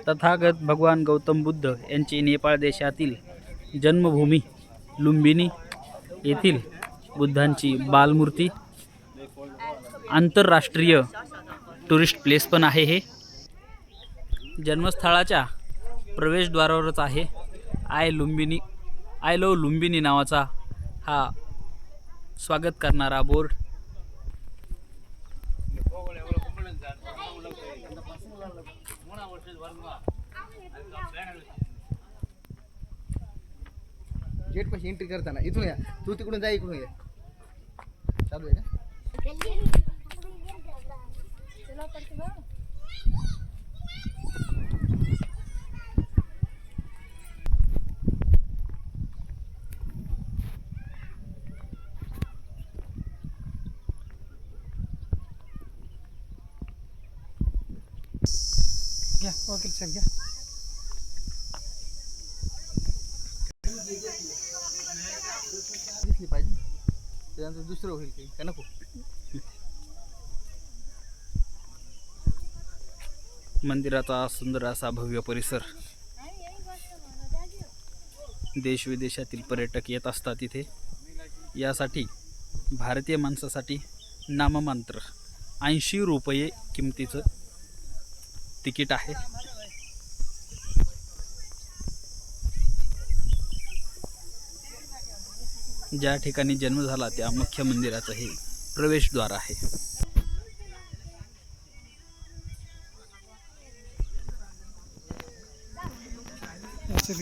तथागत भगवान गौतम बुद्ध यांची नेपाळ देशातील जन्मभूमी लुंबिनी येथील बुद्धांची बालमूर्ती आंतरराष्ट्रीय टुरिस्ट प्लेस पण आहे। हे जन्मस्थळाच्या प्रवेशद्वारावरच आहे। आय लव्ह लुंबिनी नावाचा हा स्वागत करणारा बोर्ड। गेट पाशी एंट्री करताना इथून या, तू तिकडून जा, इकडून या। चालू आहे का? घ्या वकील साहेब घ्या। दिसली पाहिजे, त्यानंतर दुसरं होईल काही का नको? मंदिराचा सुंदर असा भव्य परिसर। देश विदेशातील पर्यटक येत असतात इथे। यासाठी भारतीय माणसासाठी नाममात्र 80 रुपये किमतीचं तिकीट आहे। ज्या ठिकाणी जन्म झाला त्या मुख्य मंदिराचं हे प्रवेशद्वार आहे। अच्छा,